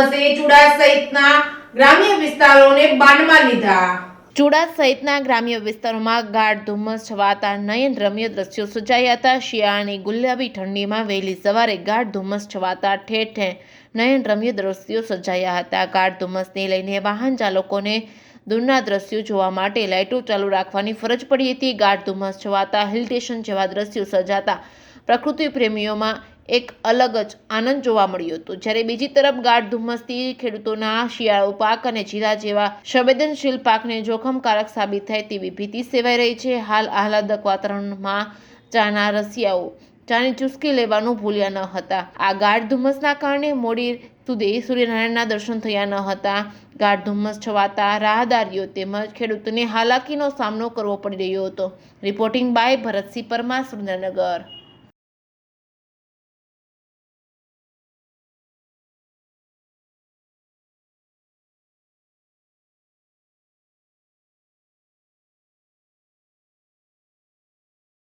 ધુમ્મસે ચુડા સહિતના ગ્રામ્ય વિસ્તારોને બાનમાં લીધા। ચુડા સહિતના ગ્રામ્ય વિસ્તારોમાં ગાઢ ધુમ્મસ છવાતા નયન રમ્ય દ્રશ્યો સર્જાયા હતા। શિયાળાની ગુલાબી ઠંડીમાં વહેલી સવારે ગાઢ ધુમ્મસ છવાતા ઠેર ઠેર નયન રમ્ય દ્રશ્યો સર્જાયા હતા। ગાઢ ધુમ્મસને લઈને વાહન ચાલકોને દૂરના દ્રશ્યો જોવા માટે લાઇટો ચાલુ રાખવાની ફરજ પડી હતી। ગાઢ ધુમ્મસ છવાતા હિલ સ્ટેશન જેવા દ્રશ્યો સર્જાતા પ્રકૃતિ પ્રેમીઓમાં એક અલગ જ આનંદ જોવા મળ્યો હતો। જ્યારે બીજી તરફ ગાઢ ધુમ્મસથી ખેડૂતોના શિયાળુ પાક અને જીરા જેવા સંવેદનશીલ પાકને જોખમકારક સાબિત થાય તેવી ભીતિ સેવાઈ રહી છે। હાલ આહલાદક વાતાવરણમાં ચાના રસિયાઓ ચાની ચુસ્કી લેવાનું ભૂલ્યા ન હતા। આ ગાઢ ધુમ્મસના કારણે મોડી સુધી સૂર્યનારાયણના દર્શન થયા ન હતા। ગાઢ ધુમ્મસ છવાતા રાહદારીઓ તેમજ ખેડૂતોને હાલાકીનો સામનો કરવો પડી રહ્યો હતો। Reporting by Bharatsinh Parmar, Surendranagar.